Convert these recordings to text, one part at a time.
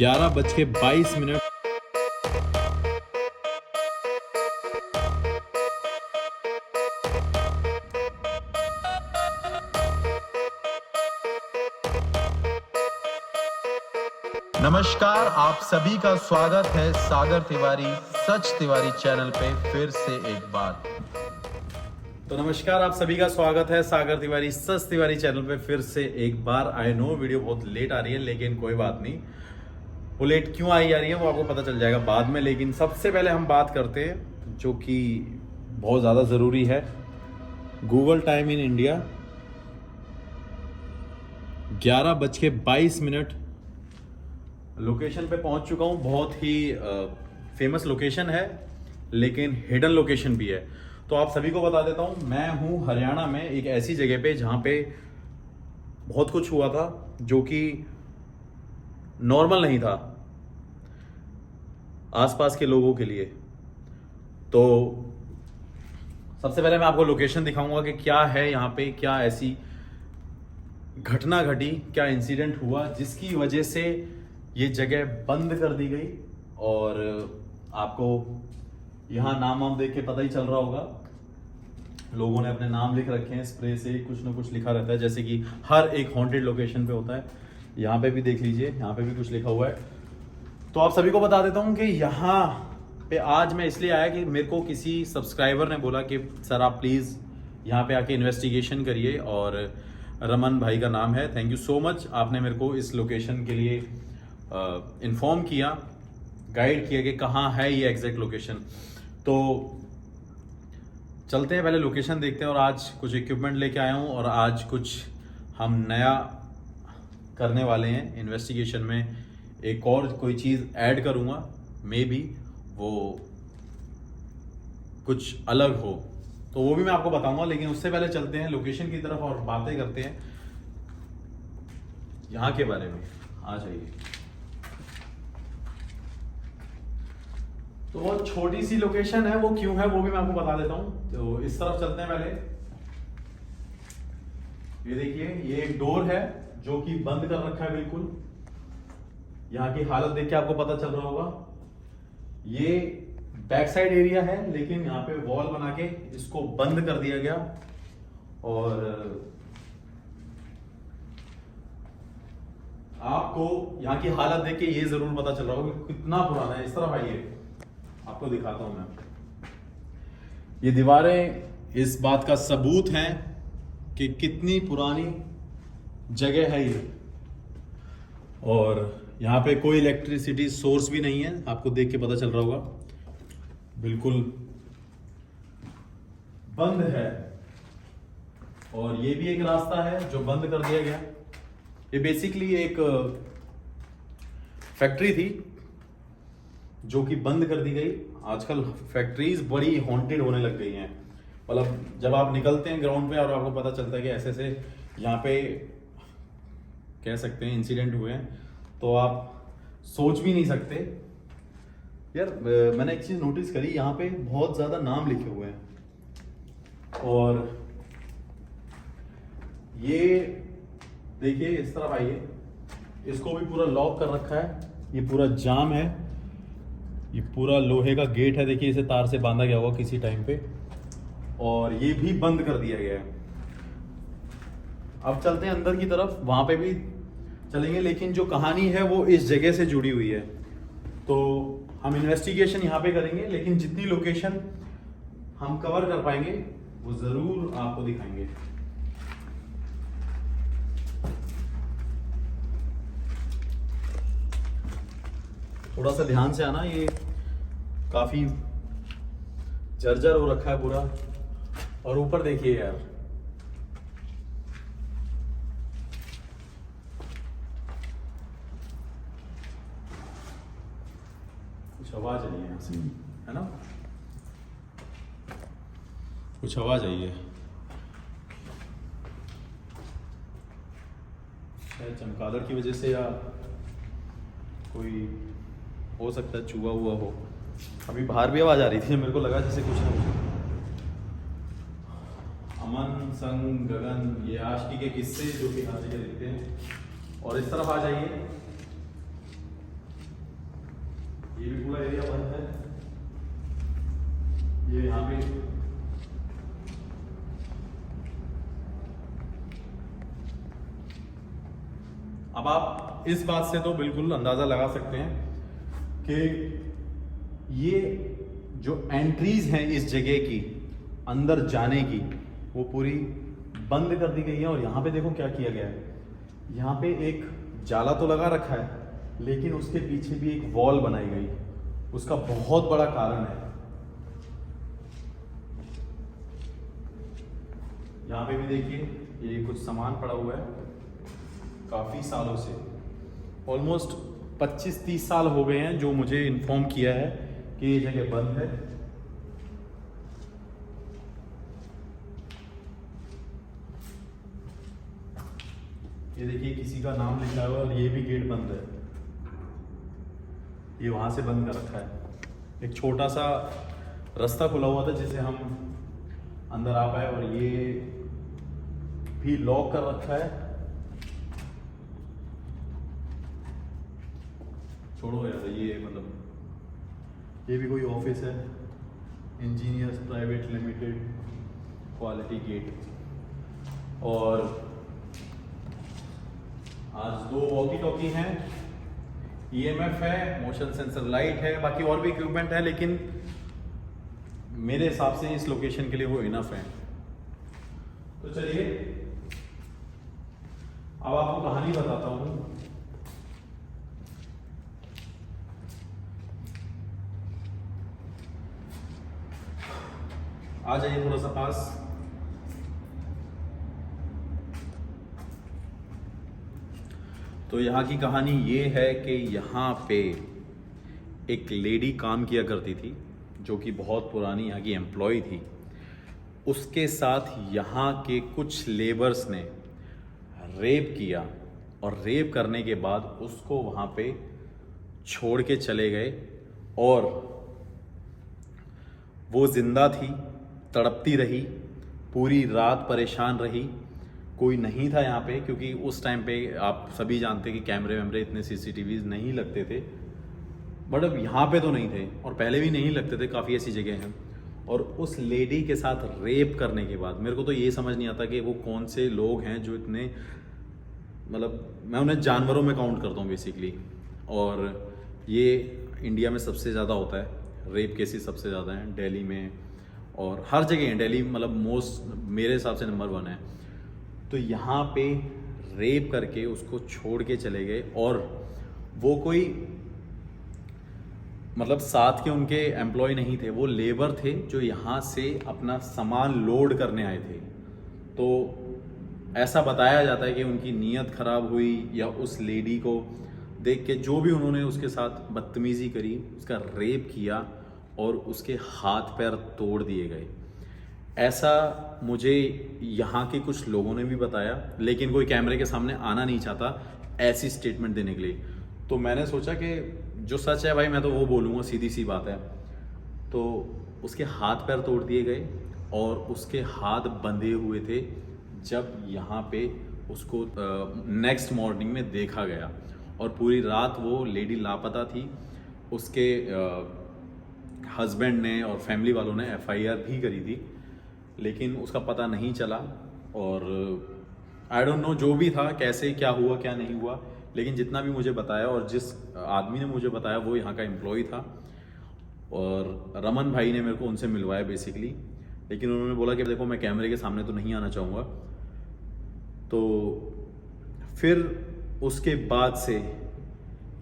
11:22। नमस्कार, आप सभी का स्वागत है सागर तिवारी सच तिवारी चैनल पे फिर से एक बार। तो नमस्कार, आप सभी का स्वागत है सागर तिवारी सच तिवारी चैनल पे फिर से एक बार। आई नो वीडियो बहुत लेट आ रही है, लेकिन कोई बात नहीं। वो लेट क्यों आई जा रही है वो आपको पता चल जाएगा बाद में। लेकिन सबसे पहले हम बात करते हैं जो कि बहुत ज़्यादा ज़रूरी है। Google time in India 11:22। Location पे पहुंच चुका हूं। बहुत ही फेमस लोकेशन है, लेकिन हिडन लोकेशन भी है। तो आप सभी को बता देता हूं, मैं हूं हरियाणा में एक ऐसी जगह पे जहां पे बहुत कुछ हुआ था जो कि नॉर्मल नहीं था आसपास के लोगों के लिए। तो सबसे पहले मैं आपको लोकेशन दिखाऊंगा कि क्या है यहाँ पे, क्या ऐसी घटना घटी, क्या इंसिडेंट हुआ जिसकी वजह से ये जगह बंद कर दी गई। और आपको यहाँ नाम वाम देख के पता ही चल रहा होगा, लोगों ने अपने नाम लिख रखे हैं। स्प्रे से कुछ ना कुछ लिखा रहता है, जैसे कि हर एक हॉन्टेड लोकेशन पे होता है। यहाँ पे भी देख लीजिए, यहाँ पे भी कुछ लिखा हुआ है। तो आप सभी को बता देता हूँ कि यहाँ पे आज मैं इसलिए आया कि मेरे को किसी सब्सक्राइबर ने बोला कि सर आप प्लीज़ यहाँ पे आके इन्वेस्टिगेशन करिए। और रमन भाई का नाम है। थैंक यू सो मच, आपने मेरे को इस लोकेशन के लिए इन्फॉर्म किया, गाइड किया कि कहाँ है ये एग्जैक्ट लोकेशन। तो चलते हैं, पहले लोकेशन देखते हैं। और आज कुछ इक्विपमेंट लेके आया हूँ और आज कुछ हम नया करने वाले हैं इन्वेस्टिगेशन में। एक और कोई चीज़ ऐड करूँगा, मे बी वो कुछ अलग हो, तो वो भी मैं आपको बताऊंगा। लेकिन उससे पहले चलते हैं लोकेशन की तरफ और बातें करते हैं यहाँ के बारे में। आ जाइए। तो बहुत छोटी सी लोकेशन है, वो क्यों है वो भी मैं आपको बता देता हूँ। तो इस तरफ चलते हैं पहले। ये देखिए, ये एक डोर है जो कि बंद कर रखा है बिल्कुल। यहाँ की हालत देख के आपको पता चल रहा होगा। ये बैक साइड एरिया है, लेकिन यहाँ पे वॉल बना के इसको बंद कर दिया गया। और आपको यहाँ की हालत देख के ये जरूर पता चल रहा होगा कि कितना पुराना है। इस तरफ आइए, आपको दिखाता हूं मैं। ये दीवारें इस बात का सबूत हैं कि कितनी पुरानी जगह है ये। और यहाँ पे कोई इलेक्ट्रिसिटी सोर्स भी नहीं है, आपको देख के पता चल रहा होगा। बिल्कुल बंद है। और ये भी एक रास्ता है जो बंद कर दिया गया। ये बेसिकली एक फैक्ट्री थी जो कि बंद कर दी गई। आजकल फैक्ट्रीज बड़ी हॉन्टेड होने लग गई हैं। मतलब जब आप निकलते हैं ग्राउंड पे और आपको पता चलता है कि ऐसे ऐसे यहाँ पे कह सकते हैं इंसिडेंट हुए हैं, तो आप सोच भी नहीं सकते। यार मैंने एक चीज नोटिस करी, यहाँ पे बहुत ज्यादा नाम लिखे हुए हैं। और ये देखिए, इस तरफ आइए, इसको भी पूरा लॉक कर रखा है। ये पूरा जाम है। ये पूरा लोहे का गेट है, देखिए इसे तार से बांधा गया होगा किसी टाइम पे। और ये भी बंद कर दिया गया है। अब चलते हैं अंदर की तरफ, वहां पे भी चलेंगे। लेकिन जो कहानी है वो इस जगह से जुड़ी हुई है। तो हम इन्वेस्टिगेशन यहाँ पे करेंगे, लेकिन जितनी लोकेशन हम कवर कर पाएंगे वो जरूर आपको दिखाएंगे। थोड़ा सा ध्यान से आना, ये काफी जर्जर हो रखा है पूरा। और ऊपर देखिए यार, कुछ आवाज नहीं है यहाँ से, है ना? कुछ आवाज आई है, शायद चमगादड़ की वजह से या कोई हो सकता है चूहा हुआ हो। अभी बाहर भी आवाज आ रही थी, मेरे को लगा जैसे कुछ ना कुछ। अमन संग गगन, ये आशिकी के किस्से जो कि हर जगह दिखते हैं। और इस तरफ आ जाइए, ये भी पूरा एरिया बंद है। ये यहाँ पे अब आप इस बात से तो बिल्कुल अंदाजा लगा सकते हैं कि ये जो एंट्रीज हैं इस जगह की अंदर जाने की वो पूरी बंद कर दी गई है। और यहाँ पे देखो क्या किया गया है, यहाँ पे एक जाला तो लगा रखा है लेकिन उसके पीछे भी एक वॉल बनाई गई। उसका बहुत बड़ा कारण है, यहाँ पे भी देखिए ये कुछ सामान पड़ा हुआ है काफी सालों से, ऑलमोस्ट 25-30 साल हो गए हैं जो मुझे इन्फॉर्म किया है कि ये जगह बंद है। ये देखिए किसी का नाम लिखा हुआ है और ये भी गेट बंद है, ये वहां से बंद कर रखा है। एक छोटा सा रास्ता खुला हुआ था जिससे हम अंदर आ पाए और ये भी लॉक कर रखा है। छोड़ो यार, ये मतलब ये भी कोई ऑफिस है, engineers private limited quality gate. और आज 2 वॉकी टॉकी हैं, EMF है, मोशन सेंसर लाइट है, बाकी और भी इक्विपमेंट है, लेकिन मेरे हिसाब से इस लोकेशन के लिए वो इनफ है। तो चलिए अब आपको कहानी बताता हूँ। आ जाइए थोड़ा सा पास। तो यहाँ की कहानी ये है कि यहाँ पे एक लेडी काम किया करती थी जो कि बहुत पुरानी यहाँ की एम्प्लॉय थी। उसके साथ यहाँ के कुछ लेबर्स ने रेप किया और रेप करने के बाद उसको वहाँ पे छोड़ के चले गए और वो जिंदा थी, तड़पती रही, पूरी रात परेशान रही। कोई नहीं था यहाँ पे क्योंकि उस टाइम पे आप सभी जानते कि कैमरे वैमरे इतने CCTVs नहीं लगते थे, बट अब यहाँ पे तो नहीं थे और पहले भी नहीं लगते थे, काफ़ी ऐसी जगह हैं। और उस लेडी के साथ रेप करने के बाद मेरे को तो ये समझ नहीं आता कि वो कौन से लोग हैं जो इतने, मतलब मैं उन्हें जानवरों में काउंट करता हूँ बेसिकली। और ये इंडिया में सबसे ज़्यादा होता है, रेप केसेस सबसे ज़्यादा हैं दिल्ली में और हर जगह है। दिल्ली मतलब मोस्ट मेरे हिसाब से नंबर 1 है। तो यहाँ पे रेप करके उसको छोड़ के चले गए और वो कोई मतलब साथ के उनके एम्प्लॉय नहीं थे, वो लेबर थे जो यहाँ से अपना सामान लोड करने आए थे। तो ऐसा बताया जाता है कि उनकी नीयत खराब हुई या उस लेडी को देख के जो भी उन्होंने उसके साथ बदतमीज़ी करी, उसका रेप किया और उसके हाथ पैर तोड़ दिए गए। ऐसा मुझे यहाँ के कुछ लोगों ने भी बताया, लेकिन कोई कैमरे के सामने आना नहीं चाहता ऐसी स्टेटमेंट देने के लिए। तो मैंने सोचा कि जो सच है भाई मैं तो वो बोलूँगा, सीधी सी बात है। तो उसके हाथ पैर तोड़ दिए गए और उसके हाथ बंधे हुए थे जब यहाँ पे उसको नेक्स्ट मॉर्निंग में देखा गया। और पूरी रात वो लेडी लापता थी। उसके हस्बैंड ने और फैमिली वालों ने FIR भी करी थी, लेकिन उसका पता नहीं चला। और आई डोंट नो जो भी था, कैसे क्या हुआ क्या नहीं हुआ, लेकिन जितना भी मुझे बताया और जिस आदमी ने मुझे बताया वो यहाँ का एम्प्लॉय था और रमन भाई ने मेरे को उनसे मिलवाया बेसिकली। लेकिन उन्होंने बोला कि देखो मैं कैमरे के सामने तो नहीं आना चाहूँगा। तो फिर उसके बाद से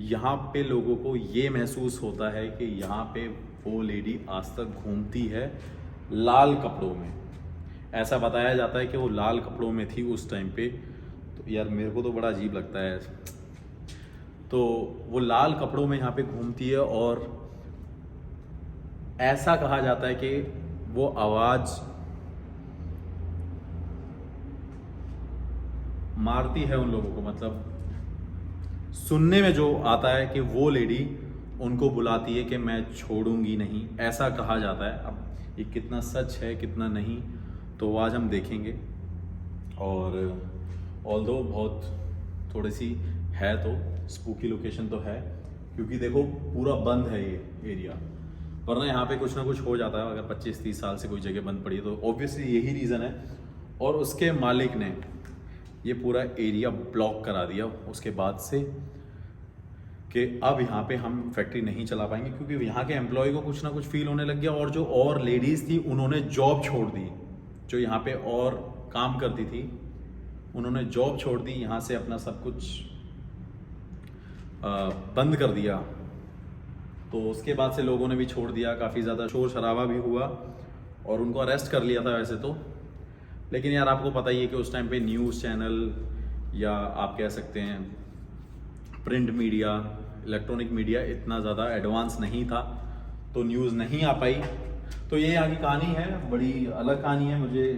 यहाँ पे लोगों को ये महसूस होता है कि यहाँ पे वो लेडी आज तक घूमती है लाल कपड़ों में। ऐसा बताया जाता है कि वो लाल कपड़ों में थी उस टाइम पे। तो यार मेरे को तो बड़ा अजीब लगता है। तो वो लाल कपड़ों में यहाँ पे घूमती है और ऐसा कहा जाता है कि वो आवाज़ मारती है उन लोगों को, मतलब सुनने में जो आता है कि वो लेडी उनको बुलाती है कि मैं छोड़ूंगी नहीं, ऐसा कहा जाता है। अब ये कितना सच है कितना नहीं तो आज हम देखेंगे। और ऑल्दो बहुत थोड़ी सी है तो स्पूकी लोकेशन तो है, क्योंकि देखो पूरा बंद है ये एरिया, वरना यहाँ पे कुछ ना कुछ हो जाता है। अगर 25-30 साल से कोई जगह बंद पड़ी है तो ऑब्वियसली यही रीज़न है। और उसके मालिक ने ये पूरा एरिया ब्लॉक करा दिया उसके बाद से कि अब यहाँ पे हम फैक्ट्री नहीं चला पाएंगे, क्योंकि यहाँ के एम्प्लॉय को कुछ ना कुछ फील होने लग गया। और जो और लेडीज़ थी उन्होंने जॉब छोड़ दी, जो यहाँ पे और काम करती थी उन्होंने जॉब छोड़ दी, यहाँ से अपना सब कुछ बंद कर दिया। तो उसके बाद से लोगों ने भी छोड़ दिया, काफ़ी ज़्यादा शोर शराबा भी हुआ और उनको अरेस्ट कर लिया था वैसे तो। लेकिन यार आपको पता ही है कि उस टाइम पे न्यूज़ चैनल या आप कह सकते हैं प्रिंट मीडिया, इलेक्ट्रॉनिक मीडिया इतना ज़्यादा एडवांस नहीं था, तो न्यूज़ नहीं आ पाई। तो ये यहाँ की कहानी है, बड़ी अलग कहानी है। मुझे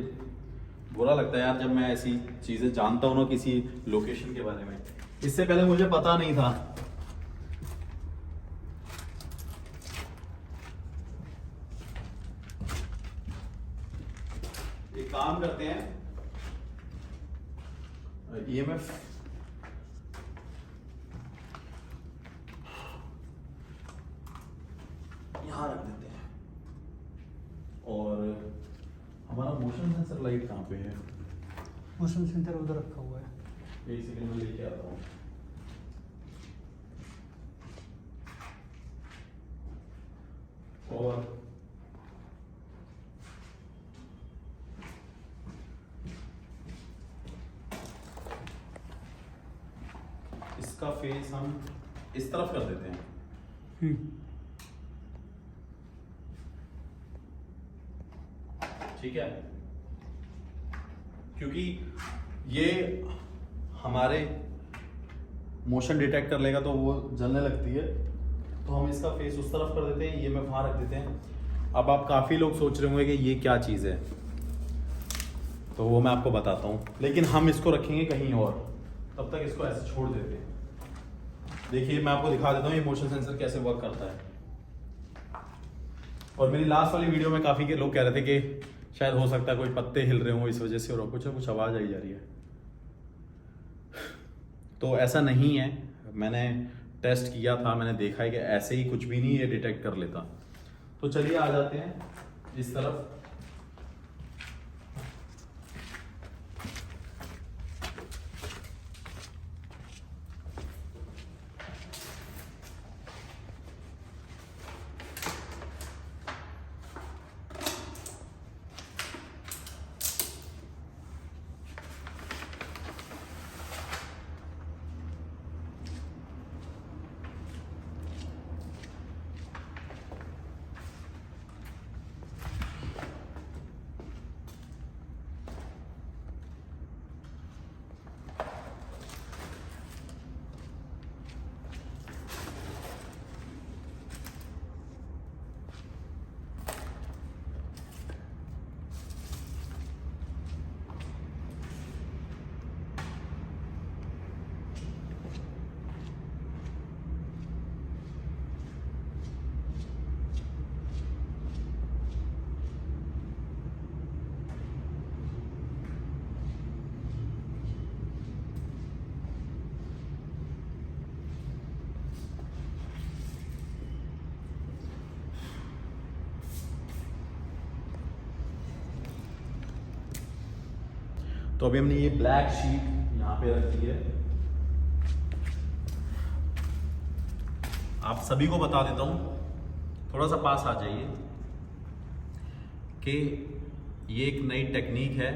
बुरा लगता है यार जब मैं ऐसी चीज़ें जानता हूँ ना किसी लोकेशन के बारे में। इससे पहले मुझे पता नहीं था। एक काम करते हैं, ईएमएफ यहाँ रख देते हैं। और हमारा मोशन सेंसर लाइट कहाँ पे है? मोशन सेंटर उधर रखा हुआ है। एक सेकंड में लेके आता हूँ। और इसका फेस हम इस तरफ कर देते हैं। ठीक है, क्योंकि ये हमारे मोशन डिटेक्ट कर लेगा तो वो जलने लगती है, तो हम इसका फेस उस तरफ कर देते हैं, ये मैं वहां रख देते हैं। अब आप काफ़ी लोग सोच रहे होंगे कि ये क्या चीज़ है, तो वो मैं आपको बताता हूँ। लेकिन हम इसको रखेंगे कहीं और, तब तक इसको ऐसे छोड़ देते हैं। देखिए मैं आपको दिखा देता हूँ ये मोशन सेंसर कैसे वर्क करता है। और मेरी लास्ट वाली वीडियो में काफ़ी के लोग कह रहे थे कि शायद हो सकता है कोई पत्ते हिल रहे हो इस वजह से, और कुछ ना कुछ आवाज़ आई जा रही है। तो ऐसा नहीं है, मैंने टेस्ट किया था, मैंने देखा है कि ऐसे ही कुछ भी नहीं ये डिटेक्ट कर लेता। तो चलिए आ जाते हैं इस तरफ। तो अभी हमने ये ब्लैक शीट यहाँ पे रख दी है। आप सभी को बता देता हूँ, थोड़ा सा पास आ जाइए, कि ये एक नई टेक्निक है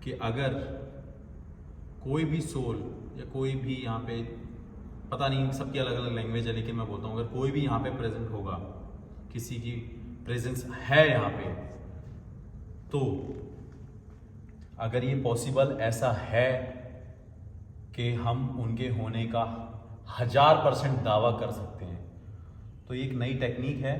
कि अगर कोई भी सोल या कोई भी यहाँ पे, पता नहीं सबकी अलग अलग लैंग्वेज है, लेकिन मैं बोलता हूँ अगर कोई भी यहाँ पे प्रेजेंट होगा, किसी की प्रेजेंस है यहाँ पे, तो अगर ये पॉसिबल ऐसा है कि हम उनके होने का 1000% दावा कर सकते हैं, तो ये एक नई टेक्निक है।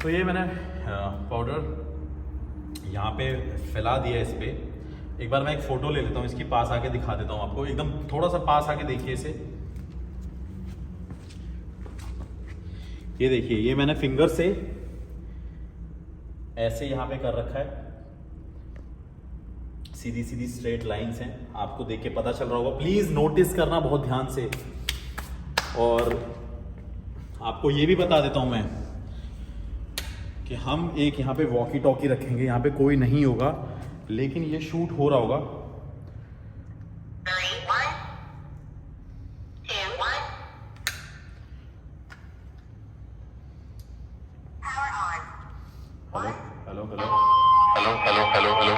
तो ये मैंने पाउडर यहाँ पे फैला दिया इस पे। एक बार मैं एक फ़ोटो ले लेता हूँ इसकी, पास आके दिखा देता हूँ आपको, एकदम थोड़ा सा पास आके देखिए इसे। ये देखिए, ये मैंने फिंगर से ऐसे यहाँ पे कर रखा है, सीधी सीधी स्ट्रेट लाइंस हैं, आपको देख के पता चल रहा होगा। प्लीज़ नोटिस करना बहुत ध्यान से। और आपको ये भी बता देता हूँ मैं कि हम एक यहाँ पे वॉकी टॉकी रखेंगे, यहाँ पे कोई नहीं होगा, लेकिन ये शूट हो रहा होगा। 3, 1, 2, 1. Power on. Hello hello hello hello hello hello.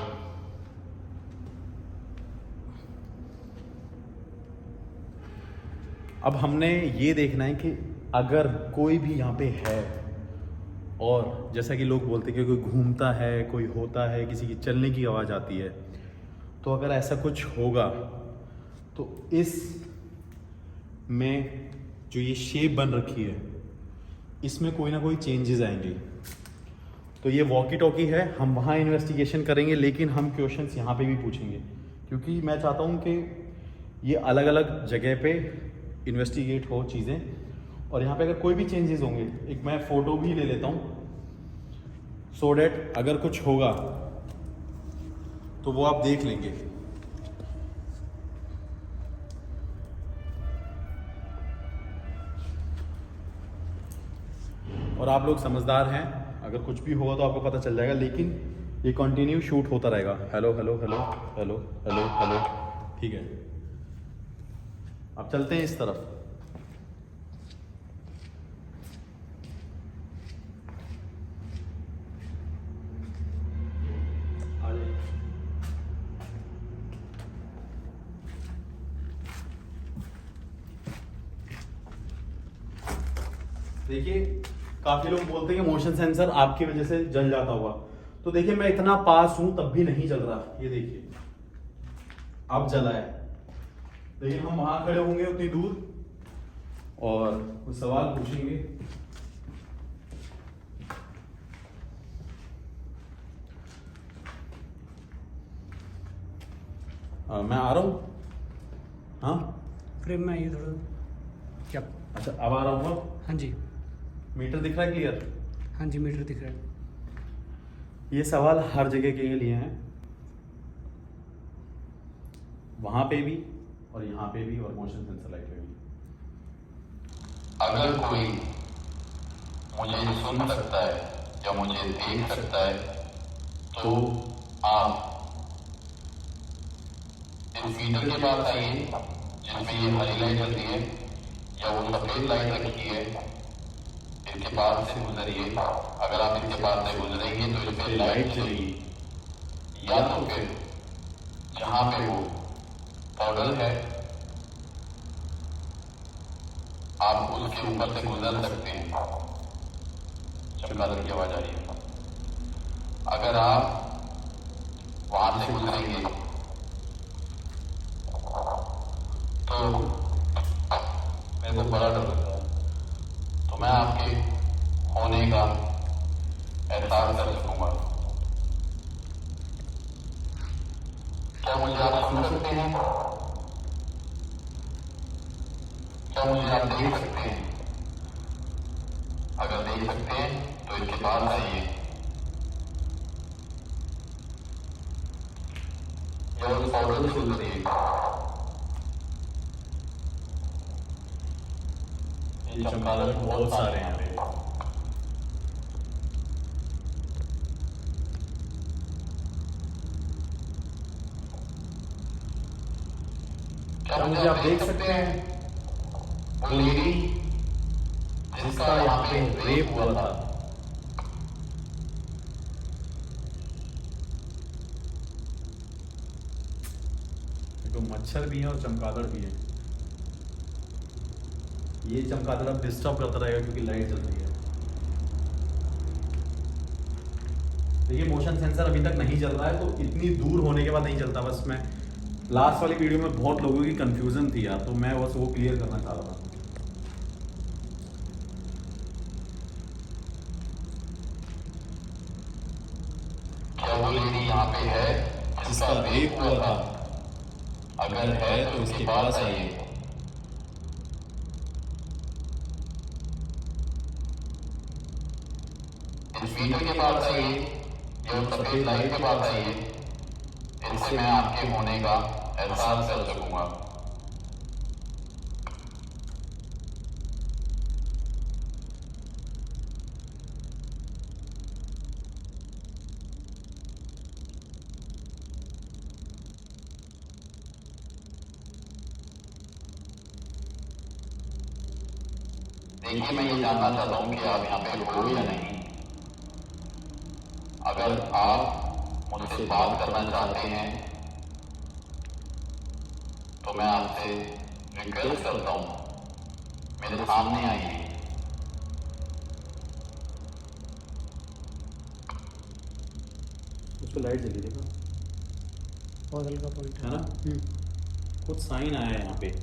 अब हमने ये देखना है कि अगर कोई भी यहाँ पे है, और जैसा कि लोग बोलते हैं कि कोई घूमता है, कोई होता है, किसी की चलने की आवाज़ आती है, तो अगर ऐसा कुछ होगा तो इस में जो ये शेप बन रखी है इसमें कोई ना कोई चेंजेस आएंगे। तो ये वॉकी टॉकी है, हम वहाँ इन्वेस्टिगेशन करेंगे, लेकिन हम क्वेश्चंस यहाँ पे भी पूछेंगे, क्योंकि मैं चाहता हूँ कि ये अलग अलग जगह पे इन्वेस्टिगेट हो चीज़ें। और यहाँ पे अगर कोई भी चेंजेस होंगे, एक मैं फ़ोटो भी ले लेता हूँ, सो डैट अगर कुछ होगा तो वो आप देख लेंगे। और आप लोग समझदार हैं, अगर कुछ भी होगा तो आपको पता चल जाएगा, लेकिन ये कंटिन्यू शूट होता रहेगा। Hello hello hello hello hello hello, ठीक है। अब चलते हैं इस तरफ। देखिए, काफी लोग बोलते हैं कि मोशन सेंसर आपकी वजह से जल जाता होगा, तो देखिए मैं इतना पास हूं तब भी नहीं जल रहा। ये देखिए अब जला है, लेकिन हम वहां खड़े होंगे उतनी दूर और कुछ सवाल पूछेंगे। मैं आ रहा हूँ। हाँ फ्रेम में आइए थोड़ा। क्या? अच्छा, अब आ रहा हूँ। अब हाँ जी, मीटर दिख रहा है क्लियर? हाँ जी, मीटर दिख रहा है। ये सवाल हर जगह के लिए हैं, वहां पे भी और यहाँ पे भी और मोशन सेंसर लाइट पे भी। अगर कोई मुझे सुन सकता है या मुझे देख सकता है तो आप इस मीटर के पास आइए जिसमें ये हरी लाइट रखी है या वो सफेद लाइट रखी है, इसके पास से गुजरिए। अगर आप इसके पास से गुजरेंगे तो इस पे लाइट जलेगी, या तो फिर जहाँ पे वो पाउडर है आप उसके ऊपर से गुजर सकते हैं। चमगादड़ की आवाज आ रही है। अगर आप वहां से गुजरेंगे तो मेरे को बड़ा डर लगता है, तो मैं आपके होने का एहसास कर सकूंगा। क्या मुझे आप सुन सकते हैं? क्या मुझे आप देख सकते हैं? अगर देख सकते हैं तो इसके पास आइए या उस पाउडर से गुजरिए। ये चमगादड़ बहुत सारे हैं यहाँ पे। क्या मुझे आप देख सकते हैं? वो लेडी जिसका यहाँ पे रेप हुआ था, देखो मच्छर भी है और चमगादड़ भी है। ये चमगादड़ अब डिस्टर्ब करता रहेगा क्योंकि लाइट जल रही है। देखिए मोशन सेंसर अभी तक नहीं चल रहा है, तो इतनी दूर होने के बाद नहीं चलता। बस मैं लास्ट वाली वीडियो में बहुत लोगों की कंफ्यूजन थी यार, तो मैं बस वो क्लियर करना चाह रहा था। क्या वो लेडी यहाँ पे है जिसका रेप हुआ था? अगर है तो इसके पास आइए। इस मीटर के पास आइए या उस सफेद लाइट के पास आइए। इससे मैं आपके होने का एहसास कर सकूंगा। देखिए, मैं ये जानना चाहता हूँ कि आप यहाँ पे हो या नहीं। अगर आप मुझसे बात करना चाहते हैं तो मैं आपसे रिक्वेस्ट करता हूँ, मेरे सामने आइए। उस पर लाइट जली, देखा? बहुत हल्का पॉइंट है ना? है। कुछ साइन आया है यहाँ पे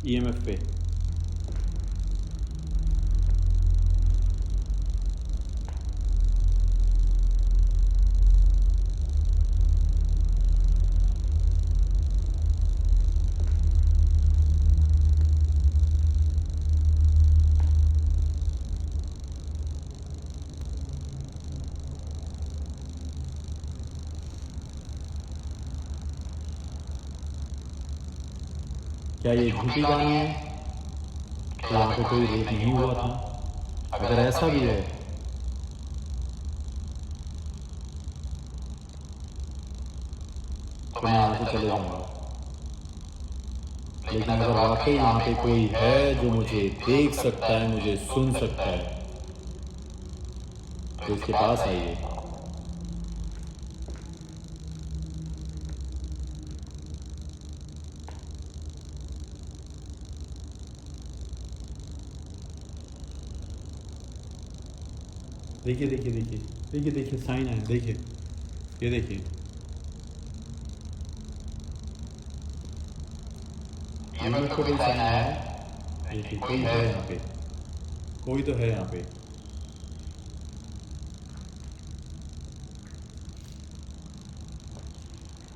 ईएमएफ पे। क्या ये झूठी कहानी है कि यहाँ पे कोई रेप नहीं हुआ था? अगर ऐसा भी है तो मैं यहाँ से चले जाऊँगा। लेकिन अगर वाकई यहाँ पे कोई है जो मुझे देख सकता है, मुझे सुन सकता है, तो इसके पास आइए। देखिए देखिए देखिए देखिए देखिए साइन है, देखिए, ये देखिए। ये मैं कोई साइन आया है। देखिए कोई है यहाँ पे, कोई तो है यहाँ पे।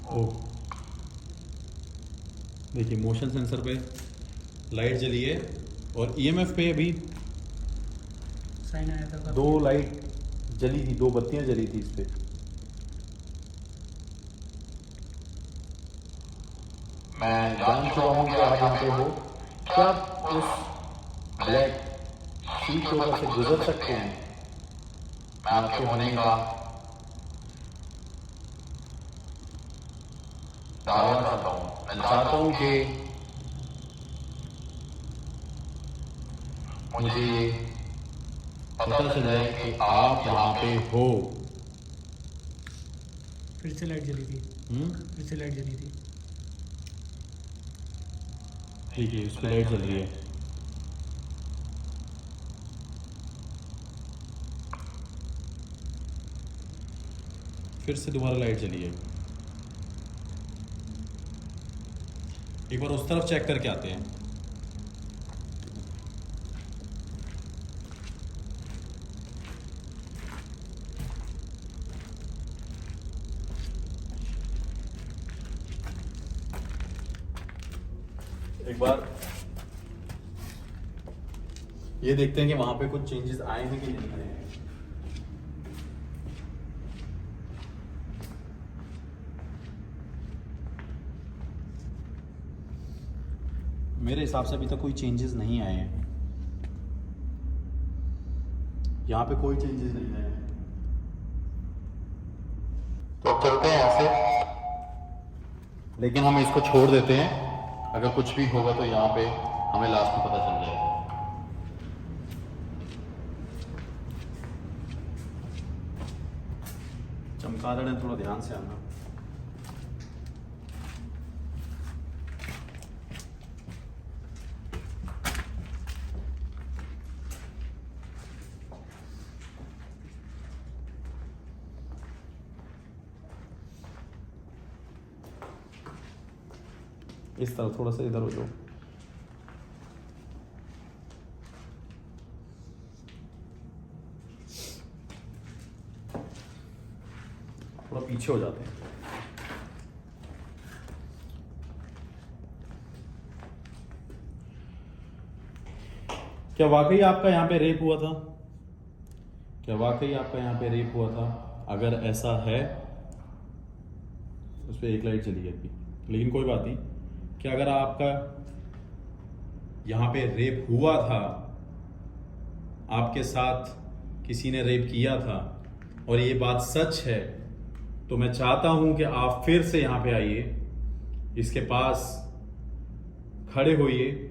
ओ देखिए, मोशन सेंसर पे लाइट जली है और ईएमएफ पे अभी साइन आया था। दो लाइट जली थी, दो बत्तियां जली थी इस पे। मैं जान चुका हूँ कि आप यहाँ पे हो। क्या आप उस ब्लैक शीट के ऊपर से गुजर सकते हैं? मैं आपके होने का दावा करता हूँ। मैं चाहता हूँ कि मुझे ये पता चल जाए कि आप यहाँ पे हो। फिर से लाइट जली थी। फिर से लाइट जली थी। ठीक है, उस पर लाइट जल रही है। फिर से दोबारा लाइट जली है। एक बार उस तरफ चेक करके आते हैं। एक बार ये देखते हैं कि वहां पे कुछ चेंजेस आए हैं कि नहीं आए हैं। मेरे हिसाब से अभी तक कोई चेंजेस नहीं आए हैं। यहाँ पे कोई चेंजेस नहीं आए हैं। तो चलते हैं यहाँ से। लेकिन हम इसको छोड़ देते हैं, अगर कुछ भी होगा तो यहाँ पे हमें लास्ट में पता चल जाएगा। चमगादड़ है, थोड़ा ध्यान से आना। इस तरह थोड़ा सा इधर हो जाओ। थोड़ा पीछे हो जाते हैं। क्या वाकई आपका यहाँ पे रेप हुआ था? क्या वाकई आपका यहाँ पे रेप हुआ था? अगर ऐसा है, उस पर एक लाइट चली गई, लेकिन कोई बात नहीं। क्या अगर आपका यहाँ पे रेप हुआ था, आपके साथ किसी ने रेप किया था और ये बात सच है, तो मैं चाहता हूं कि आप फिर से यहाँ पे आइए, इसके पास खड़े होइए,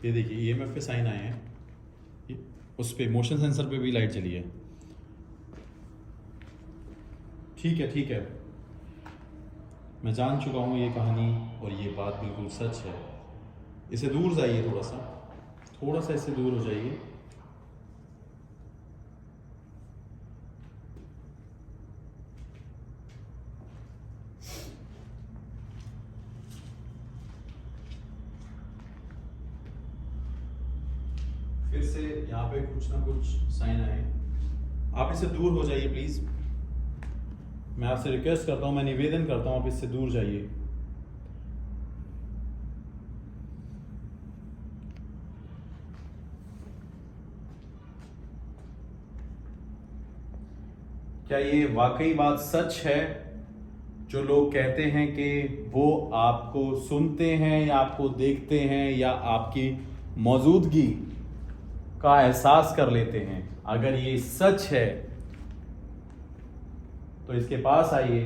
ये देखिए ईएमएफ पे साइन आए हैं, उस पे मोशन सेंसर पे भी लाइट चली है। ठीक है, ठीक है, मैं जान चुका हूँ ये कहानी और ये बात बिल्कुल सच है। इसे दूर जाइए, थोड़ा सा इससे दूर हो जाइए। फिर से यहाँ पे कुछ ना कुछ साइन आए, आप इससे दूर हो जाइए प्लीज। मैं आपसे रिक्वेस्ट करता हूँ, मैं निवेदन करता हूँ, आप इससे दूर जाइए। क्या ये वाकई बात सच है जो लोग कहते हैं कि वो आपको सुनते हैं या आपको देखते हैं या आपकी मौजूदगी का एहसास कर लेते हैं? अगर ये सच है तो इसके पास आइए।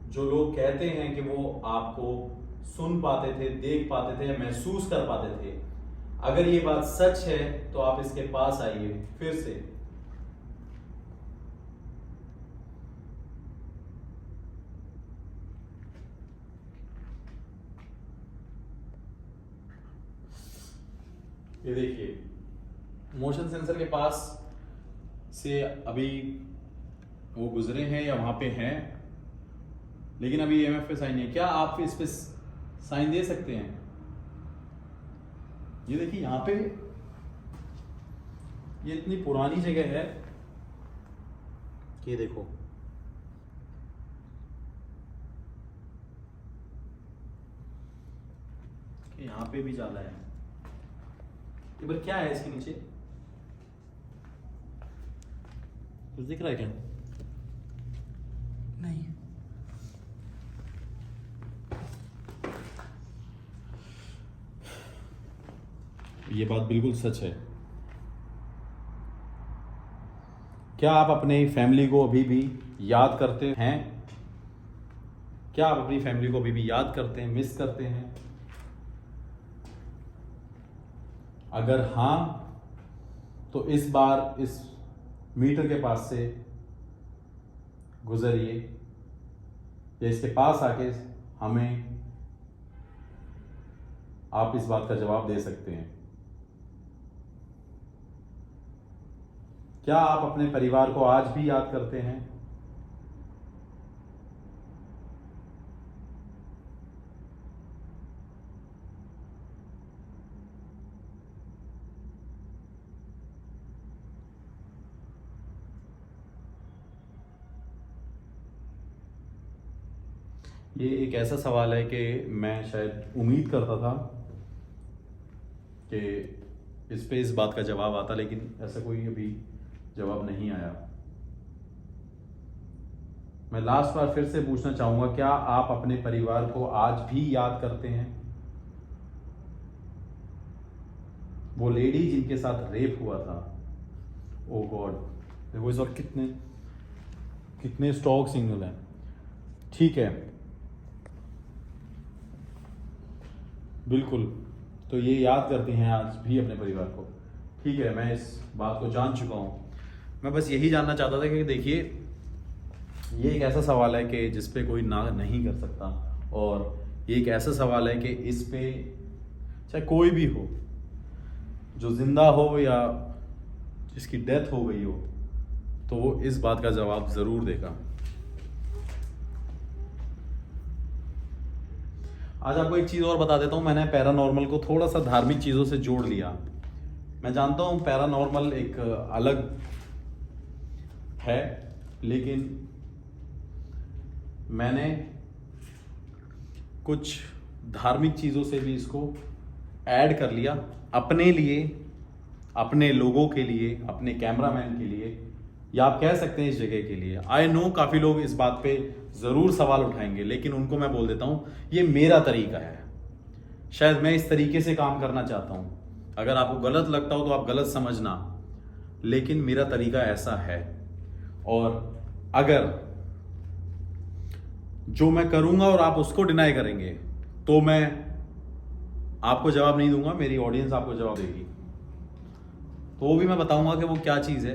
जो लोग कहते हैं कि वो आपको सुन पाते थे, देख पाते थे, महसूस कर पाते थे, अगर ये बात सच है तो आप इसके पास आइए फिर से। ये देखिए मोशन सेंसर के पास से अभी वो गुजरे हैं या वहां पे हैं, लेकिन अभी ईएमएफ पे साइन नहीं है। क्या आप इस पे साइन दे सकते हैं? ये देखिए यहां पे ये इतनी पुरानी जगह है कि देखो कि यहां पे भी जाला है। ये बार क्या है इसके नीचे? कुछ दिख रहा है क्या? नहीं। ये बात बिल्कुल सच है। क्या आप अपने फैमिली को अभी भी याद करते हैं? क्या आप अपनी फैमिली को अभी भी याद करते हैं, मिस करते हैं? अगर हाँ, तो इस बार इस मीटर के पास से गुजरिए या इसके पास आके हमें आप इस बात का जवाब दे सकते हैं। क्या आप अपने परिवार को आज भी याद करते हैं? ये एक ऐसा सवाल है कि मैं शायद उम्मीद करता था कि इस पे इस बात का जवाब आता, लेकिन ऐसा कोई अभी जवाब नहीं आया। मैं लास्ट बार फिर से पूछना चाहूंगा, क्या आप अपने परिवार को आज भी याद करते हैं? वो लेडी जिनके साथ रेप हुआ था, ओ गॉड, देखो इस वक्त कितने कितने स्टॉक सिग्नल हैं। ठीक है, बिल्कुल, तो ये याद करते हैं आज भी अपने परिवार को। ठीक है, मैं इस बात को जान चुका हूँ। मैं बस यही जानना चाहता था कि देखिए ये एक ऐसा सवाल है कि जिस पे कोई ना नहीं कर सकता, और ये एक ऐसा सवाल है कि इस पे चाहे कोई भी हो, जो जिंदा हो या जिसकी डेथ हो गई हो, तो वो इस बात का जवाब जरूर देगा। आज आपको एक चीज और बता देता हूं, मैंने पैरानॉर्मल को थोड़ा सा धार्मिक चीजों से जोड़ लिया। मैं जानता हूं पैरानॉर्मल एक अलग है, लेकिन मैंने कुछ धार्मिक चीजों से भी इसको ऐड कर लिया अपने लिए, अपने लोगों के लिए, अपने कैमरामैन के लिए, या आप कह सकते हैं इस जगह के लिए। आई नो काफी लोग इस बात पे जरूर सवाल उठाएंगे, लेकिन उनको मैं बोल देता हूं ये मेरा तरीका है। शायद मैं इस तरीके से काम करना चाहता हूं, अगर आपको गलत लगता हो तो आप गलत समझना, लेकिन मेरा तरीका ऐसा है। और अगर जो मैं करूंगा और आप उसको डिनाई करेंगे तो मैं आपको जवाब नहीं दूंगा, मेरी ऑडियंस आपको जवाब देगी। तो वो भी मैं बताऊंगा कि वो क्या चीज है।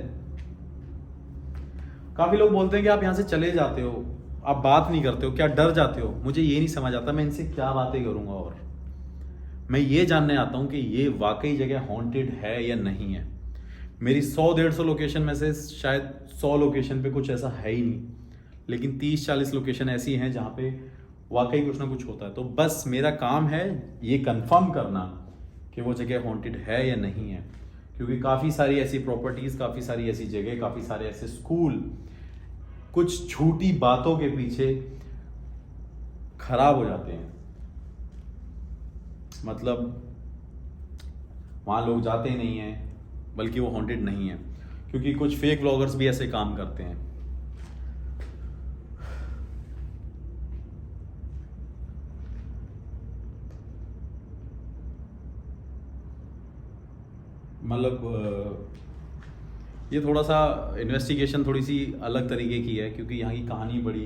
काफी लोग बोलते हैं कि आप यहां से चले जाते हो, आप बात नहीं करते हो, क्या डर जाते हो? मुझे ये नहीं समझ आता मैं इनसे क्या बातें करूंगा। और मैं ये जानने आता हूं कि ये वाकई जगह हॉन्टेड है या नहीं है। मेरी 100-150 लोकेशन में से शायद 100 लोकेशन पे कुछ ऐसा है ही नहीं, लेकिन 30-40 लोकेशन ऐसी हैं जहां पे वाकई कुछ ना कुछ होता है। तो बस मेरा काम है ये कंफर्म करना कि वो जगह हॉन्टेड है या नहीं है, क्योंकि काफ़ी सारी ऐसी प्रॉपर्टीज, काफ़ी सारी ऐसी जगह, काफ़ी सारे ऐसे स्कूल कुछ झूठी बातों के पीछे खराब हो जाते हैं। मतलब वहाँ लोग जाते नहीं हैं, बल्कि वो हॉन्टेड नहीं है, क्योंकि कुछ फेक व्लॉगर्स भी ऐसे काम करते हैं। मतलब ये थोड़ा सा इन्वेस्टिगेशन थोड़ी सी अलग तरीके की है, क्योंकि यहाँ की कहानी बड़ी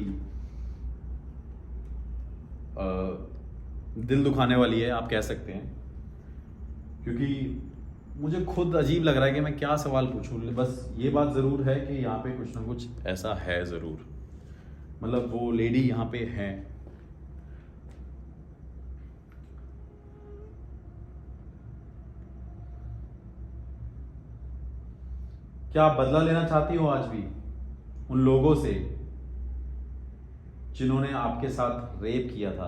दिल दुखाने वाली है, आप कह सकते हैं। क्योंकि मुझे खुद अजीब लग रहा है कि मैं क्या सवाल पूछूं। बस ये बात ज़रूर है कि यहाँ पे कुछ ना कुछ ऐसा है ज़रूर। मतलब वो लेडी यहाँ पे है। क्या आप बदला लेना चाहती हो आज भी उन लोगों से जिन्होंने आपके साथ रेप किया था?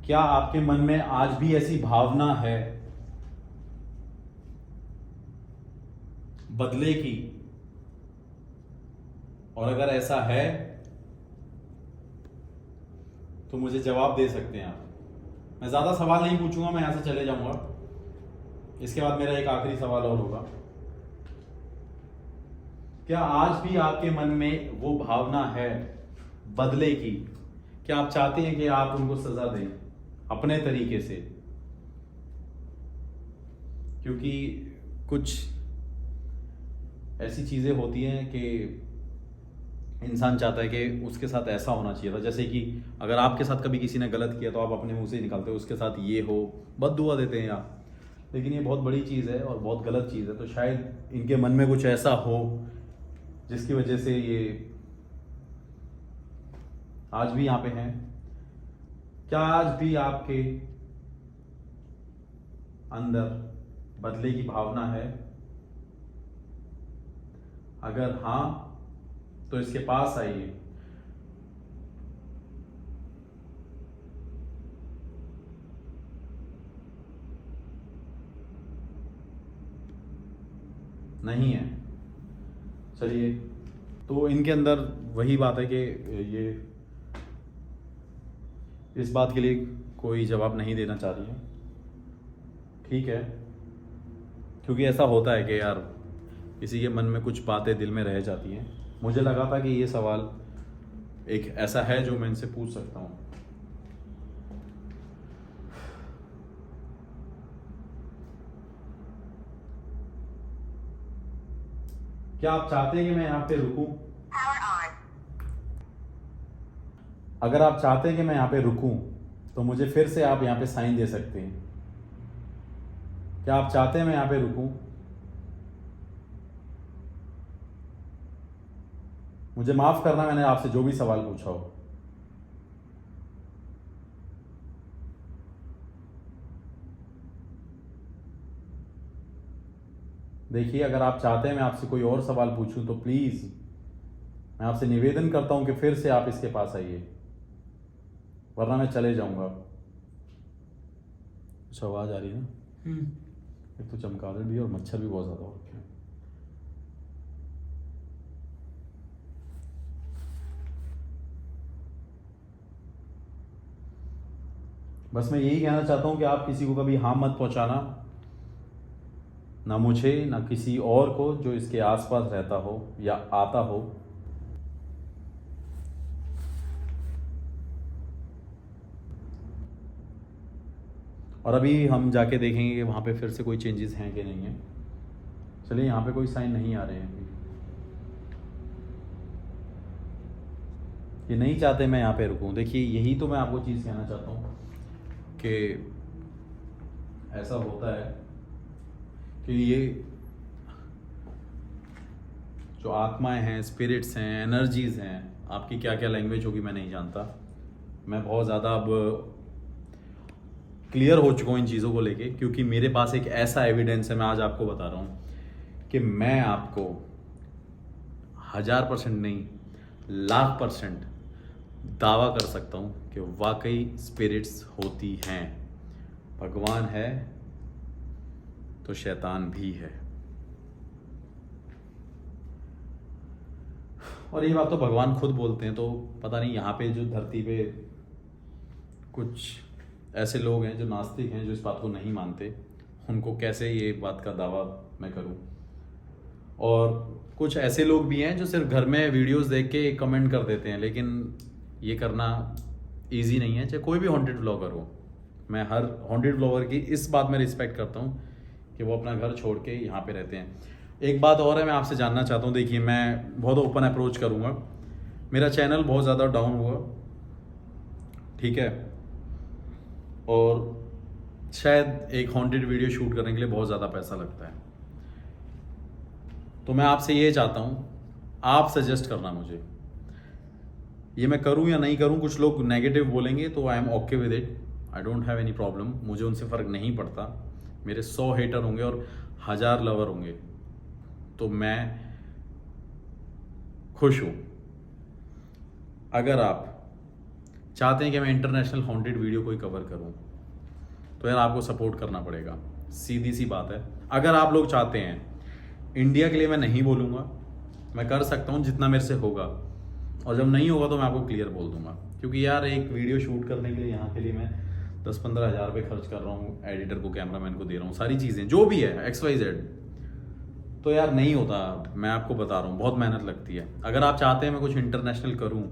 क्या आपके मन में आज भी ऐसी भावना है बदले की? और अगर ऐसा है तो मुझे जवाब दे सकते हैं आप। मैं ज्यादा सवाल नहीं पूछूंगा, मैं यहां से चले जाऊंगा। इसके बाद मेरा एक आखिरी सवाल और होगा। क्या आज भी आपके मन में वो भावना है बदले की? क्या आप चाहते हैं कि आप उनको सजा दें अपने तरीके से? क्योंकि कुछ ऐसी चीजें होती हैं कि इंसान चाहता है कि उसके साथ ऐसा होना चाहिए था। जैसे कि अगर आपके साथ कभी किसी ने गलत किया तो आप अपने मुंह से ही निकालते हो उसके साथ ये हो, बद्दुआ देते हैं आप। लेकिन ये बहुत बड़ी चीज़ है और बहुत गलत चीज़ है। तो शायद इनके मन में कुछ ऐसा हो जिसकी वजह से ये आज भी यहाँ पे हैं। क्या आज भी आपके अंदर बदले की भावना है? अगर हाँ तो इसके पास आइए। नहीं है, चलिए। तो इनके अंदर वही बात है कि ये इस बात के लिए कोई जवाब नहीं देना चाह रही है। ठीक है, क्योंकि ऐसा होता है कि यार किसी के मन में कुछ बातें दिल में रह जाती हैं। मुझे लगा था कि ये सवाल एक ऐसा है जो मैं इनसे पूछ सकता हूं। क्या आप चाहते हैं कि मैं यहाँ पे रुकूं? Power on. अगर आप चाहते हैं कि मैं यहाँ पे रुकूं तो मुझे फिर से आप यहाँ पे साइन दे सकते हैं। क्या आप चाहते हैं मैं यहाँ पे रुकूं? मुझे माफ़ करना मैंने आपसे जो भी सवाल पूछा हो। देखिए, अगर आप चाहते हैं मैं आपसे कोई और सवाल पूछूं तो प्लीज़ मैं आपसे निवेदन करता हूं कि फिर से आप इसके पास आइए, वरना मैं चले जाऊंगा। कुछ आवाज़ आ रही है ना? एक तो चमगादड़ भी है और मच्छर भी बहुत ज़्यादा हो रखे हैं। बस मैं यही कहना चाहता हूं कि आप किसी को कभी हार्म मत पहुंचाना, ना मुझे ना किसी और को जो इसके आसपास रहता हो या आता हो। और अभी हम जाके देखेंगे कि वहाँ पे फिर से कोई चेंजेस हैं कि नहीं है। चलिए, यहाँ पे कोई साइन नहीं आ रहे हैं अभी। ये नहीं चाहते मैं यहाँ पे रुकूं। देखिए, यही तो मैं आपको चीज़ कहना चाहता हूँ कि ऐसा होता है कि ये जो आत्माएं हैं, स्पिरिट्स हैं, एनर्जीज हैं, आपकी क्या क्या लैंग्वेज होगी मैं नहीं जानता। मैं बहुत ज़्यादा अब क्लियर हो चुका हूँ इन चीज़ों को लेके, क्योंकि मेरे पास एक ऐसा एविडेंस है, मैं आज आपको बता रहा हूँ कि मैं आपको 1000% नहीं, 1,00,000% दावा कर सकता हूँ कि वाकई स्पिरिट्स होती हैं। भगवान है तो शैतान भी है। और ये बात तो भगवान खुद बोलते हैं, तो पता नहीं यहाँ पे जो धरती पे कुछ ऐसे लोग हैं जो नास्तिक हैं, जो इस बात को नहीं मानते, उनको कैसे ये बात का दावा मैं करूं। और कुछ ऐसे लोग भी हैं जो सिर्फ घर में वीडियोस देख के कमेंट कर देते हैं, लेकिन ये करना इजी नहीं है, चाहे कोई भी हॉन्टेड व्लॉगर हो। मैं हर हॉन्टेड व्लॉगर की इस बात में रिस्पेक्ट करता हूँ कि वो अपना घर छोड़ के यहाँ पे रहते हैं। एक बात और है, मैं आपसे जानना चाहता हूँ। देखिए, मैं बहुत ओपन अप्रोच करूँगा। मेरा चैनल बहुत ज़्यादा डाउन हुआ, ठीक है, और शायद एक हॉन्टेड वीडियो शूट करने के लिए बहुत ज़्यादा पैसा लगता है। तो मैं आपसे ये चाहता हूँ, आप सजेस्ट करना मुझे, ये मैं करूँ या नहीं करूँ। कुछ लोग नेगेटिव बोलेंगे तो I am okay with it, I don't have any problem. मुझे उनसे फ़र्क नहीं पड़ता। मेरे 100 हेटर होंगे और 1000 लवर होंगे, तो मैं खुश हूँ। अगर आप चाहते हैं कि मैं इंटरनेशनल हॉन्टेड वीडियो कोई कवर करूं, तो यार आपको सपोर्ट करना पड़ेगा, सीधी सी बात है। अगर आप लोग चाहते हैं, इंडिया के लिए मैं नहीं बोलूँगा, मैं कर सकता हूँ जितना मेरे से होगा, और जब नहीं होगा तो मैं आपको क्लियर बोल दूंगा। क्योंकि यार एक वीडियो शूट करने के लिए यहाँ के लिए मैं 10-15 हज़ार रुपये खर्च कर रहा हूँ, एडिटर को, कैमरामैन को दे रहा हूँ, सारी चीज़ें जो भी है XYZ, तो यार नहीं होता। मैं आपको बता रहा हूँ, बहुत मेहनत लगती है। अगर आप चाहते हैं मैं कुछ इंटरनेशनल करूँ,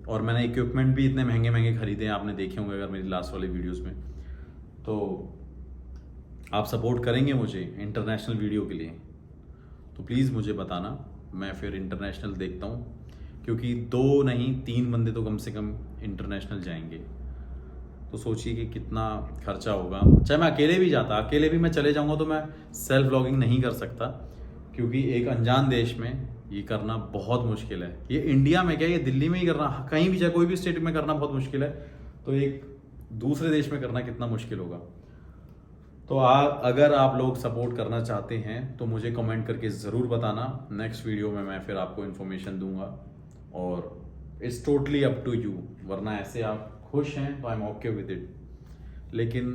और मैंने इक्विपमेंट भी इतने महंगे महंगे खरीदे हैं, आपने देखे होंगे अगर मेरी लास्ट वाली वीडियोस में, तो आप सपोर्ट करेंगे मुझे इंटरनेशनल वीडियो के लिए, तो प्लीज़ मुझे बताना, मैं फिर इंटरनेशनल देखता हूँ। क्योंकि 2 नहीं 3 बंदे तो कम से कम इंटरनेशनल जाएंगे, तो सोचिए कि कितना खर्चा होगा। चाहे मैं अकेले भी जाता, अकेले भी मैं चले जाऊँगा तो मैं सेल्फ व्लॉगिंग नहीं कर सकता, क्योंकि एक अनजान देश में ये करना बहुत मुश्किल है। ये इंडिया में क्या, ये दिल्ली में ही करना, कहीं भी चाहे कोई भी स्टेट में करना बहुत मुश्किल है, तो एक दूसरे देश में करना कितना मुश्किल होगा। तो अगर आप लोग सपोर्ट करना चाहते हैं तो मुझे कमेंट करके ज़रूर बताना। नेक्स्ट वीडियो में मैं फिर आपको इन्फॉर्मेशन दूंगा, और it's totally up to you. वरना ऐसे आप खुश हैं तो I am okay with it. लेकिन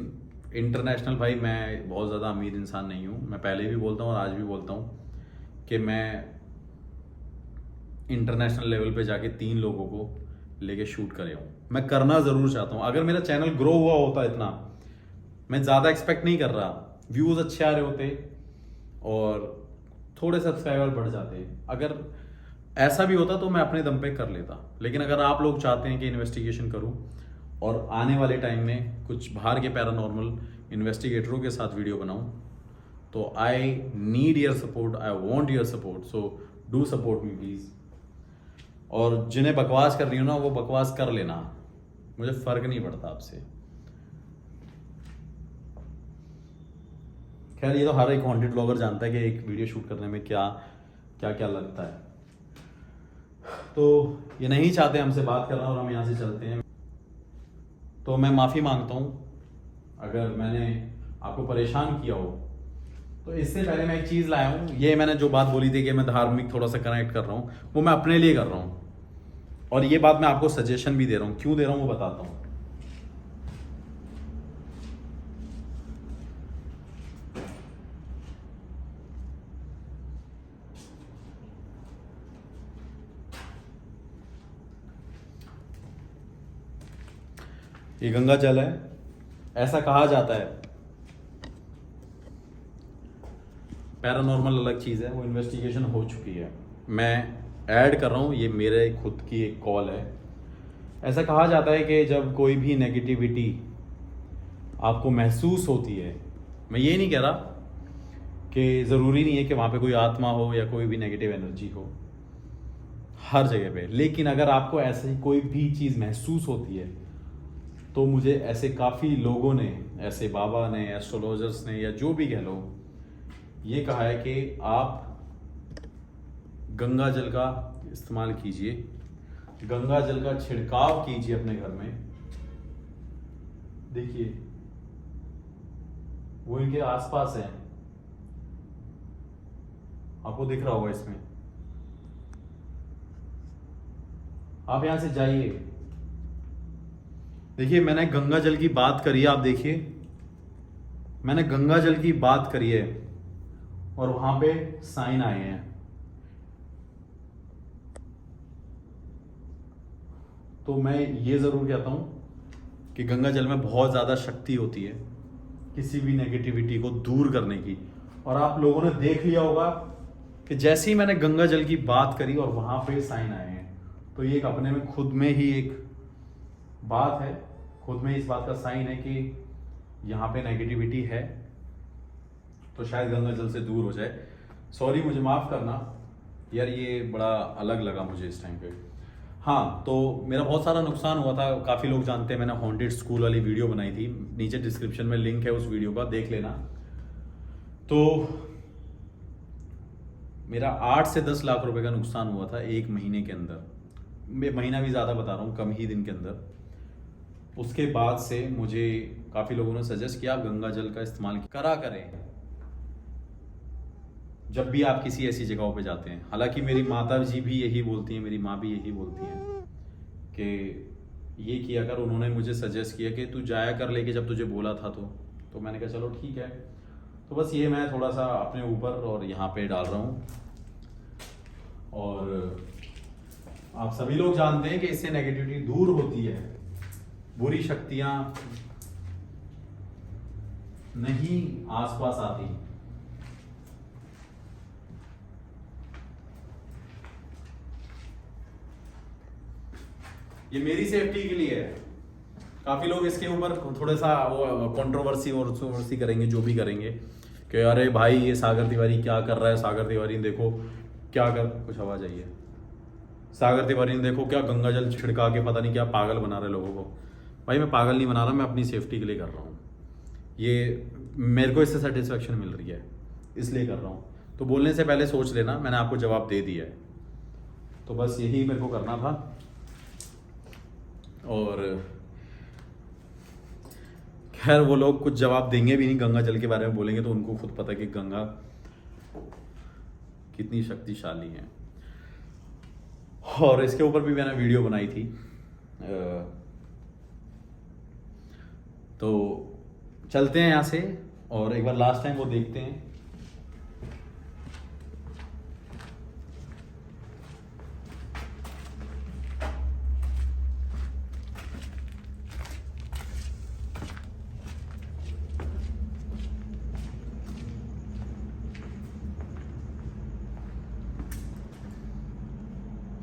इंटरनेशनल भाई, मैं बहुत ज़्यादा अमीर इंसान नहीं हूँ। मैं पहले भी बोलता हूँ और आज भी बोलता हूँ कि मैं इंटरनेशनल लेवल पे जाके 3 लोगों को लेके शूट करे हूँ। मैं करना ज़रूर चाहता हूँ। अगर मेरा चैनल ग्रो हुआ होता इतना, मैं ज़्यादा एक्सपेक्ट नहीं कर रहा, व्यूज़ अच्छे आ रहे होते और थोड़े सब्सक्राइबर बढ़ जाते, अगर ऐसा भी होता तो मैं अपने दम पे कर लेता। लेकिन अगर आप लोग चाहते हैं कि इन्वेस्टिगेशन करूँ और आने वाले टाइम में कुछ बाहर के पैरानॉर्मल इन्वेस्टिगेटरों के साथ वीडियो बनाऊँ, तो I need your support, I want your support, so do support me please. और जिन्हें बकवास कर रही हो ना, वो बकवास कर लेना, मुझे फ़र्क नहीं पड़ता आपसे। खैर, ये तो हर एक हॉन्टेड ब्लॉगर जानता है कि एक वीडियो शूट करने में क्या क्या क्या लगता है। तो ये नहीं चाहते हमसे बात करना और हम यहाँ से चलते हैं। तो मैं माफ़ी मांगता हूँ अगर मैंने आपको परेशान किया हो। तो इससे पहले मैं एक चीज़ लाया हूँ, ये मैंने जो बात बोली थी कि मैं धार्मिक थोड़ा सा कनेक्ट कर रहा हूँ, वो मैं अपने लिए कर रहा हूँ। और ये बात मैं आपको सजेशन भी दे रहा हूँ, क्यों दे रहा हूँ वो बताता हूँ। ये गंगा जल है, ऐसा कहा जाता है। पैरानॉर्मल अलग चीज़ है, वो इन्वेस्टिगेशन हो चुकी है, मैं ऐड कर रहा हूँ, ये मेरे खुद की एक कॉल है। ऐसा कहा जाता है कि जब कोई भी नेगेटिविटी आपको महसूस होती है, मैं ये नहीं कह रहा कि ज़रूरी नहीं है कि वहाँ पे कोई आत्मा हो या कोई भी नेगेटिव एनर्जी हो, हर जगह पे, लेकिन अगर आपको ऐसी कोई भी चीज़ महसूस होती है तो मुझे ऐसे काफ़ी लोगों ने, ऐसे बाबा ने, एस्ट्रोलॉजर्स ने, या जो भी कह लो, ये कहा है कि आप गंगा जल का इस्तेमाल कीजिए, गंगा जल का छिड़काव कीजिए अपने घर में। देखिए वो इनके आसपास है, आपको दिख रहा होगा इसमें। आप यहां से जाइए, देखिए मैंने गंगा जल की बात करी है, आप देखिए मैंने गंगा जल की बात करी है और वहां पे साइन आए हैं। तो मैं ये जरूर कहता हूं कि गंगा जल में बहुत ज्यादा शक्ति होती है किसी भी नेगेटिविटी को दूर करने की। और आप लोगों ने देख लिया होगा कि जैसे ही मैंने गंगा जल की बात करी और वहां पे साइन आए हैं, तो ये एक अपने में खुद में ही एक बात है, खुद में इस बात का साइन है कि यहाँ पे नेगेटिविटी है, तो शायद गंगा जल से दूर हो जाए। सॉरी, मुझे माफ़ करना यार, ये बड़ा अलग लगा मुझे इस टाइम पे। हाँ, तो मेरा बहुत सारा नुकसान हुआ था, काफ़ी लोग जानते हैं, मैंने हॉन्टेड स्कूल वाली वीडियो बनाई थी, नीचे डिस्क्रिप्शन में लिंक है उस वीडियो का, देख लेना। तो मेरा 8 से 10 लाख रुपए का नुकसान हुआ था एक महीने के अंदर, मैं महीना भी ज़्यादा बता रहा हूँ, कम ही दिन के अंदर। उसके बाद से मुझे काफ़ी लोगों ने सजेस्ट किया गंगा जल का इस्तेमाल करा करें जब भी आप किसी ऐसी जगहों पे जाते हैं। हालांकि मेरी माता जी भी यही बोलती हैं, मेरी माँ भी यही बोलती हैं कि ये किया कर। उन्होंने मुझे सजेस्ट किया कि तू जाया कर लेके, जब तुझे बोला था तो मैंने कहा चलो ठीक है। तो बस ये मैं थोड़ा सा अपने ऊपर और यहाँ पे डाल रहा हूँ। और आप सभी लोग जानते हैं कि इससे नेगेटिविटी दूर होती है, बुरी शक्तियां नहीं आसपास आती। ये मेरी सेफ्टी के लिए है। काफी लोग इसके ऊपर थोड़ा सा वो कंट्रोवर्सी करेंगे, जो भी करेंगे कि अरे भाई ये सागर तिवारी क्या कर रहा है, सागर तिवारी ने देखो क्या कर, कुछ आवाज आई है, सागर तिवारी ने देखो क्या गंगा जल छिड़का के पता नहीं क्या पागल बना रहे लोगों को। भाई मैं पागल नहीं बना रहा, मैं अपनी सेफ्टी के लिए कर रहा हूँ, ये मेरे को इससे सेटिस्फेक्शन मिल रही है इसलिए कर रहा हूँ। तो बोलने से पहले सोच लेना, मैंने आपको जवाब दे दिया है। तो बस यही मेरे को करना था। और खैर वो लोग कुछ जवाब देंगे भी नहीं, गंगा जल के बारे में बोलेंगे तो उनको खुद पता है कि गंगा कितनी शक्तिशाली है। और इसके ऊपर भी मैंने वीडियो बनाई थी। तो चलते हैं यहाँ से और एक बार लास्ट टाइम वो देखते हैं।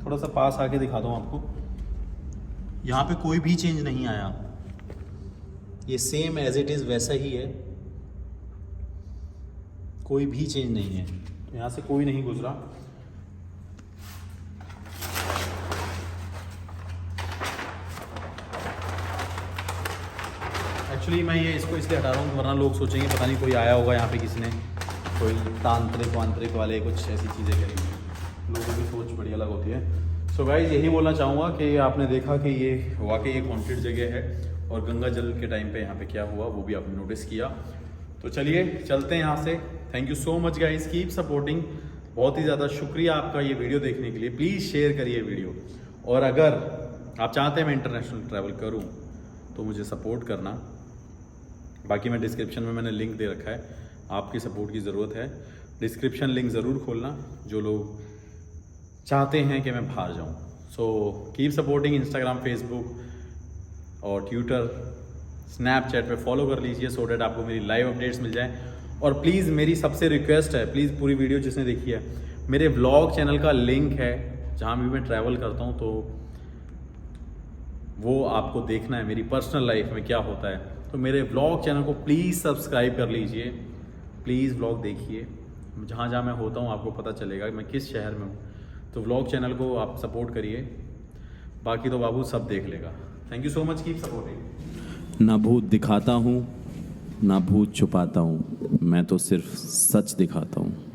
थोड़ा सा पास आके दिखा दूँ आपको, यहाँ पे कोई भी चेंज नहीं आया, ये सेम एज इट इज़ वैसा ही है, कोई भी चेंज नहीं है, यहाँ से कोई नहीं गुजरा। एक्चुअली मैं ये इसको इसलिए हटा रहा हूँ वरना लोग सोचेंगे पता नहीं कोई आया होगा यहाँ पे, किसी ने कोई तांत्रिक वांत्रिक वाले कुछ ऐसी चीज़ें करेंगे, लोगों की सोच बड़ी अलग होती है। सो गाइस यही बोलना चाहूँगा कि आपने देखा कि ये वाकई एक हॉन्टेड जगह है और गंगा जल के टाइम पे यहाँ पे क्या हुआ वो भी आपने नोटिस किया। तो चलिए चलते हैं यहाँ से। Thank you so much guys, keep supporting. बहुत ही ज़्यादा शुक्रिया आपका ये वीडियो देखने के लिए। प्लीज़ शेयर करिए वीडियो, और अगर आप चाहते हैं मैं इंटरनेशनल ट्रैवल करूँ तो मुझे सपोर्ट करना। बाकी मैं डिस्क्रिप्शन में मैंने लिंक दे रखा है, आपकी सपोर्ट की ज़रूरत है। डिस्क्रिप्शन लिंक ज़रूर खोलना जो लोग चाहते हैं कि मैं बाहर जाऊँ। So keep supporting. Instagram, Facebook और ट्विटर, स्नैपचैट पे फॉलो कर लीजिए सो डैट आपको मेरी लाइव अपडेट्स मिल जाएं। और प्लीज़ मेरी सबसे रिक्वेस्ट है, प्लीज़ पूरी वीडियो जिसने देखी है, मेरे व्लॉग चैनल का लिंक है जहाँ भी मैं ट्रैवल करता हूँ, तो वो आपको देखना है मेरी पर्सनल लाइफ में क्या होता है। तो मेरे व्लॉग चैनल को प्लीज़ सब्सक्राइब कर लीजिए। प्लीज़ व्लॉग देखिए, जहाँ जहाँ मैं होता हूँ आपको पता चलेगा मैं किस शहर में हूँ। तो व्लॉग चैनल को आप सपोर्ट करिए, बाकी तो बाबू सब देख लेगा। Thank you so much, keep supporting. ना भूत दिखाता हूँ ना भूत छुपाता हूँ, मैं तो सिर्फ सच दिखाता हूँ।